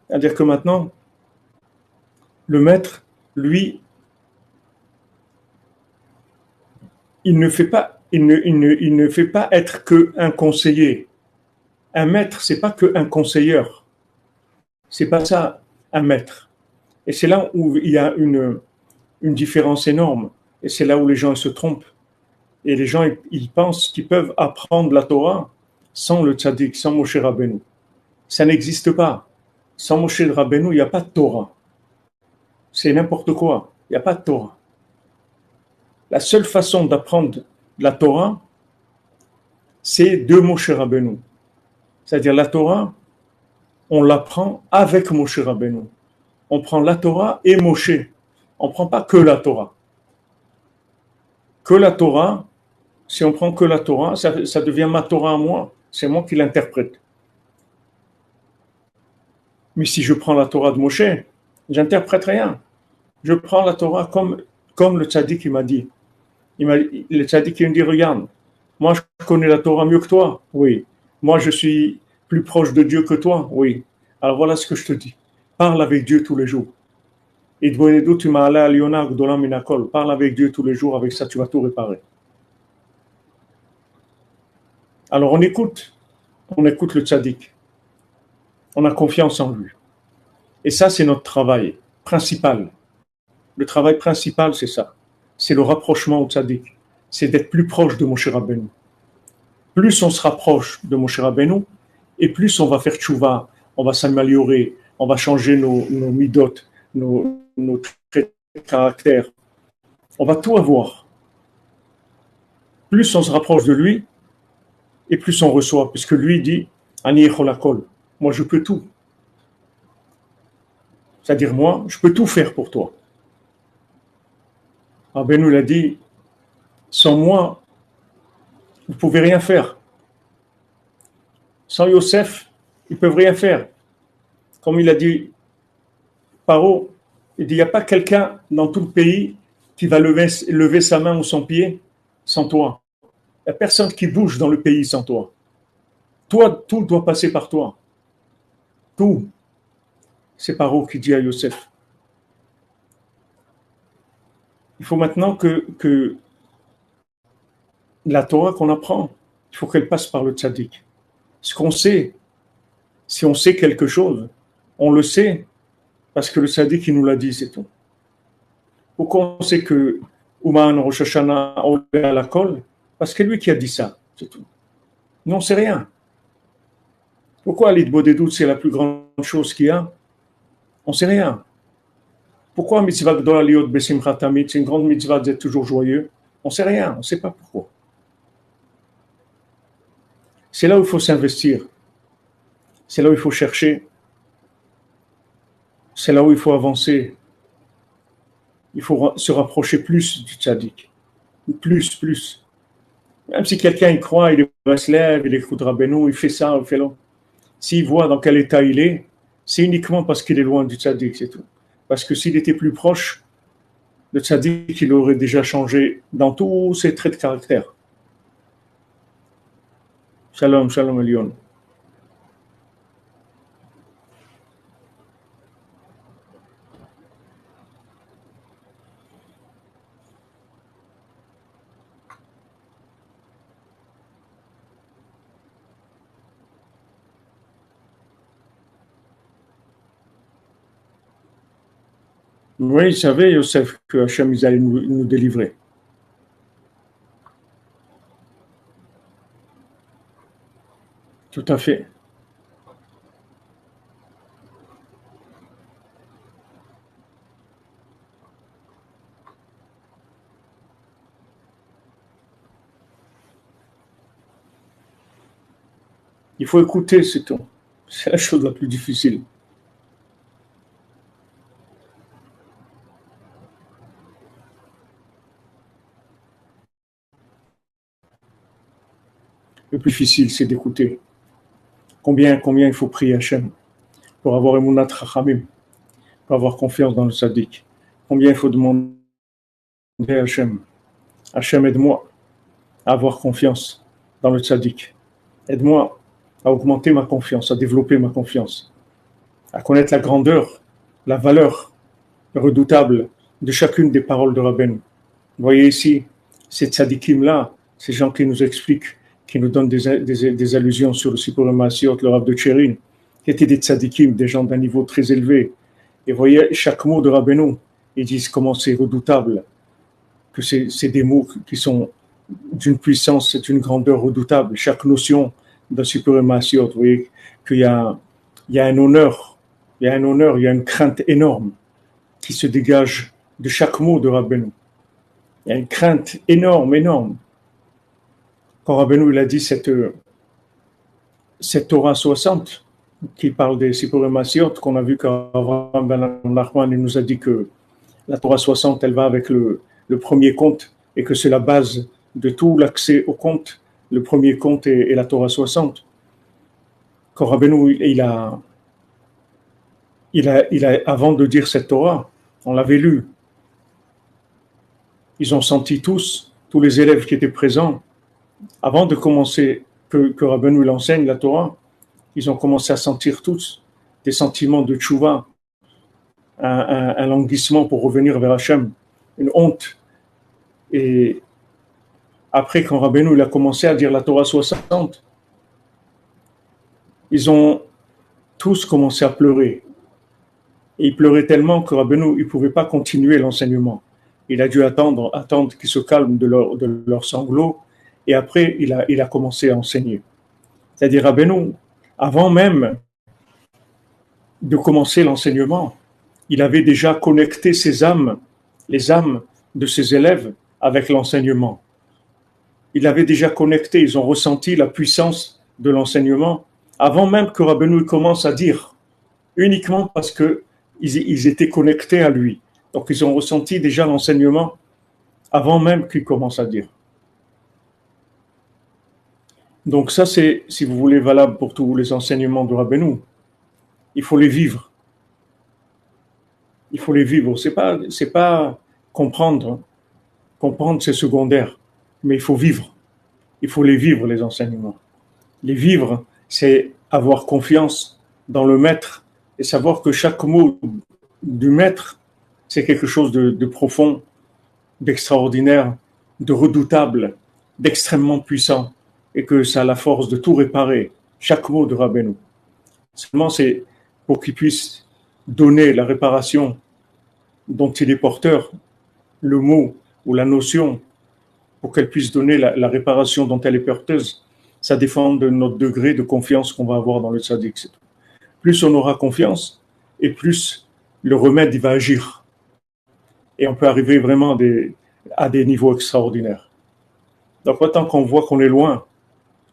C'est-à-dire que maintenant, le maître, lui, il ne fait pas être qu'un conseiller. Un maître, c'est pas qu'un conseilleur. C'est pas ça, un maître. Et c'est là où il y a une différence énorme. Et c'est là où les gens se trompent. Et les gens, ils pensent qu'ils peuvent apprendre la Torah sans le tzaddik, sans Moshe Rabbeinu. Ça n'existe pas. Sans Moshe Rabbeinu, il n'y a pas de Torah. C'est n'importe quoi. Il n'y a pas de Torah. La seule façon d'apprendre la Torah, c'est de Moshe Rabbeinu. C'est-à-dire la Torah, on l'apprend avec Moshe Rabbeinu. On prend la Torah et Moshe. On ne prend pas que la Torah. Que la Torah, si on prend que la Torah, ça devient ma Torah à moi. C'est moi qui l'interprète. Mais si je prends la Torah de Moshe, j'interprète rien. Je prends la Torah comme le tzaddik qui m'a dit. Le tzaddik il me dit, regarde, moi je connais la Torah mieux que toi. Oui. Moi je suis plus proche de Dieu que toi. Oui. Alors voilà ce que je te dis. Parle avec Dieu tous les jours. Parle avec Dieu tous les jours, avec ça tu vas tout réparer. Alors on écoute le tzaddik. On a confiance en lui. Et ça, c'est notre travail principal. Le travail principal, c'est ça. C'est le rapprochement au tzaddik. C'est d'être plus proche de Moshe Rabbeinu. Plus on se rapproche de Moshe Rabbeinu, et plus on va faire tchouva, on va s'améliorer, on va changer nos midot, nos traits de caractère. On va tout avoir. Plus on se rapproche de lui, et plus on reçoit, puisque lui dit Ani echolakol. Moi, je peux tout. C'est-à-dire, moi, je peux tout faire pour toi. Rabbeinu l'a dit, sans moi, vous ne pouvez rien faire. Sans Yosef, ils ne peuvent rien faire. Comme il a dit, Paro, il dit, il n'y a pas quelqu'un dans tout le pays qui va lever sa main ou son pied sans toi. Il n'y a personne qui bouge dans le pays sans toi. Toi, tout doit passer par toi. Tout. C'est Paro qui dit à Yosef. Il faut maintenant que la Torah qu'on apprend, il faut qu'elle passe par le tzaddik. Ce qu'on sait, si on sait quelque chose, on le sait parce que le tzaddik qui nous l'a dit, c'est tout. Pourquoi on sait que Ouman Rosh Hashanah a la colle? Parce que lui qui a dit ça, c'est tout. Nous, on ne sait rien. Pourquoi l'Idbodedut, c'est la plus grande chose qu'il y a? On ne sait rien. Pourquoi mitzvah gdola liot besimchat tamid, c'est une grande mitzvah d'être toujours joyeux? On ne sait rien, on ne sait pas pourquoi. C'est là où il faut s'investir. C'est là où il faut chercher. C'est là où il faut avancer. Il faut se rapprocher plus du tzaddik. Plus. Même si quelqu'un y croit, il se lève, il écoute Rabbeinu, il fait ça, il fait l'autre. S'il voit dans quel état il est, c'est uniquement parce qu'il est loin du tzaddik, c'est tout. Parce que s'il était plus proche, le tzaddik, il aurait déjà changé dans tous ses traits de caractère. Shalom, shalom, Elion. Oui, il savait, Yosef, que Hachem, ils allaient nous délivrer. Tout à fait. Il faut écouter, c'est tout. C'est la chose la plus difficile. Le plus difficile, c'est d'écouter. Combien il faut prier Hachem pour avoir Emunat Chachamim, pour avoir confiance dans le Sadiq. Combien il faut demander à Hachem. Hachem, aide-moi à avoir confiance dans le Sadiq. Aide-moi à augmenter ma confiance, à développer ma confiance. à connaître la grandeur, la valeur redoutable de chacune des paroles de Rabbeinu. Vous voyez ici, ces tzadikim-là, ces gens qui nous expliquent, qui nous donnent des allusions sur le Sipur Maasiot, le Rav de Tchérin, qui étaient des tzadikim, des gens d'un niveau très élevé. Et vous voyez, chaque mot de Rabbeinu, ils disent comment c'est redoutable, que c'est des mots qui sont d'une puissance, d'une grandeur redoutable. Chaque notion d'un Sipur Maasiot, vous voyez il y a un honneur, il y a un honneur, il y a une crainte énorme qui se dégage de chaque mot de Rabbeinu. Il y a une crainte énorme, énorme. Quand Rabbeinu il a dit cette Torah 60, qui parle des Sipurim Maasiot, qu'on a vu qu'Avraham ben Nachman il nous a dit que la Torah 60, elle va avec le premier conte et que c'est la base de tout l'accès au conte. Le premier conte est la Torah 60. Quand Rabbeinu il a, avant de dire cette Torah, on l'avait lu. Ils ont senti tous les élèves qui étaient présents, avant de commencer, que Rabbeinu l'enseigne, la Torah, ils ont commencé à sentir tous des sentiments de tchouva, un languissement pour revenir vers Hachem, une honte. Et après, quand Rabbeinu il a commencé à dire la Torah 60, ils ont tous commencé à pleurer. Et ils pleuraient tellement que Rabbeinu ne pouvait pas continuer l'enseignement. Il a dû attendre qu'ils se calment de leurs sanglots. Et après, il a commencé à enseigner. C'est-à-dire, Rabbeinu, avant même de commencer l'enseignement, il avait déjà connecté ses âmes, les âmes de ses élèves, avec l'enseignement. Il avait déjà connecté, ils ont ressenti la puissance de l'enseignement, avant même que Rabbeinu commence à dire, uniquement parce qu'ils étaient connectés à lui. Donc, ils ont ressenti déjà l'enseignement avant même qu'il commence à dire. Donc ça, c'est, si vous voulez, valable pour tous les enseignements de Rabbeinu. Il faut les vivre. Il faut les vivre. C'est pas comprendre. Comprendre, c'est secondaire. Mais il faut vivre. Il faut les vivre, les enseignements. Les vivre, c'est avoir confiance dans le maître et savoir que chaque mot du maître, c'est quelque chose de profond, d'extraordinaire, de redoutable, d'extrêmement puissant, et que ça a la force de tout réparer, chaque mot de Rabbeinu. Seulement, c'est pour qu'il puisse donner la réparation dont il est porteur, le mot ou la notion, pour qu'elle puisse donner la réparation dont elle est porteuse. Ça dépend de notre degré de confiance qu'on va avoir dans le tzaddik, c'est tout. Plus on aura confiance, et plus le remède il va agir. Et on peut arriver vraiment à des niveaux extraordinaires. Donc, autant qu'on voit qu'on est loin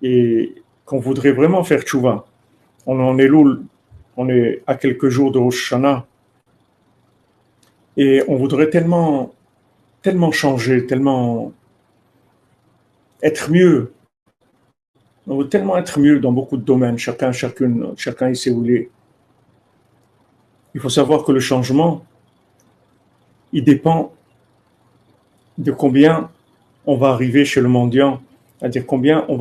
et qu'on voudrait vraiment faire tchouva, on en est loul, on est à quelques jours de Rosh Hashanah, et on voudrait tellement changer, tellement être mieux. On veut tellement être mieux dans beaucoup de domaines, chacun il sait où il est. Il faut savoir que le changement, il dépend de combien on va arriver chez le mendiant, c'est-à-dire combien on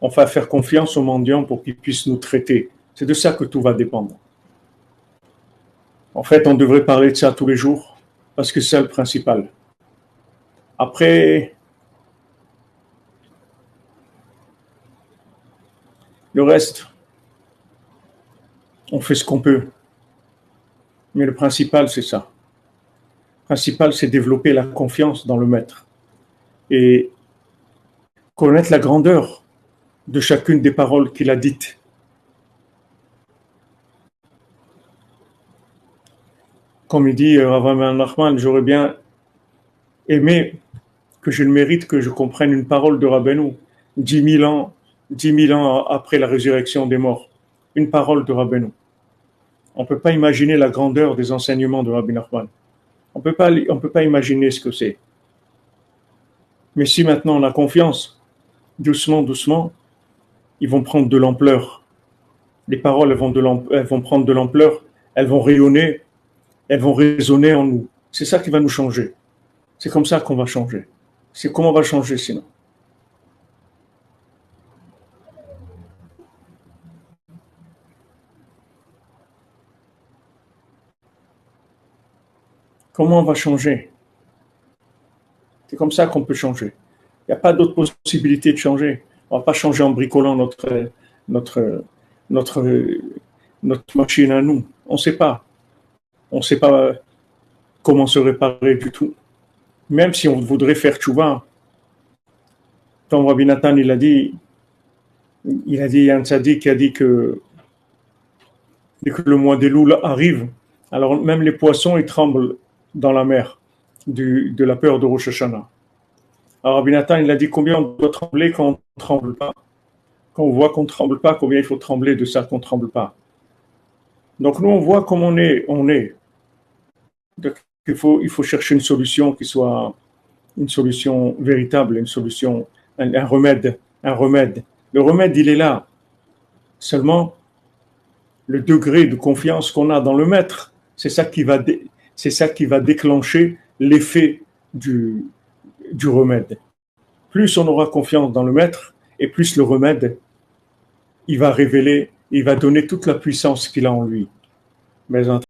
va faire confiance au mendiant pour qu'il puisse nous traiter. C'est de ça que tout va dépendre. En fait, on devrait parler de ça tous les jours, parce que c'est le principal. Après, le reste, on fait ce qu'on peut. Mais le principal, c'est ça. Le principal, c'est développer la confiance dans le maître et connaître la grandeur de chacune des paroles qu'il a dites. Comme il dit Avraham Nachman, j'aurais bien aimé que je le mérite, que je comprenne une parole de Rabbeinu 10 000 ans après la résurrection des morts. Une parole de Rabbeinu. On ne peut pas imaginer la grandeur des enseignements de Rabbi Nachman. On peut pas imaginer ce que c'est. Mais si maintenant on a confiance, doucement, doucement, ils vont prendre de l'ampleur. Les paroles elles vont prendre de l'ampleur, elles vont rayonner, elles vont résonner en nous. C'est ça qui va nous changer. C'est comme ça qu'on va changer. C'est comment on va changer sinon. Comment on va changer? C'est comme ça qu'on peut changer. Il n'y a pas d'autre possibilité de changer. On ne va pas changer en bricolant notre, notre, notre machine à nous. On ne sait pas. On ne sait pas comment se réparer du tout. Même si on voudrait faire tchouva, comme Rabbi Nathan il y a un tzaddik qui a dit que dès que le mois des loups arrive, alors même les poissons, ils tremblent dans la mer de la peur de Rosh Hashanah. Alors Rabbi Nathan, il a dit combien on doit trembler quand on ne tremble pas. Quand on voit qu'on ne tremble pas, combien il faut trembler de ça qu'on ne tremble pas. Donc nous, on voit comme on est. Donc, il faut chercher une solution qui soit une solution véritable, une solution, un remède, un remède. Le remède, il est là. Seulement, le degré de confiance qu'on a dans le maître, c'est ça qui va déclencher l'effet du remède. Plus on aura confiance dans le maître, et plus le remède, il va révéler, il va donner toute la puissance qu'il a en lui. Mais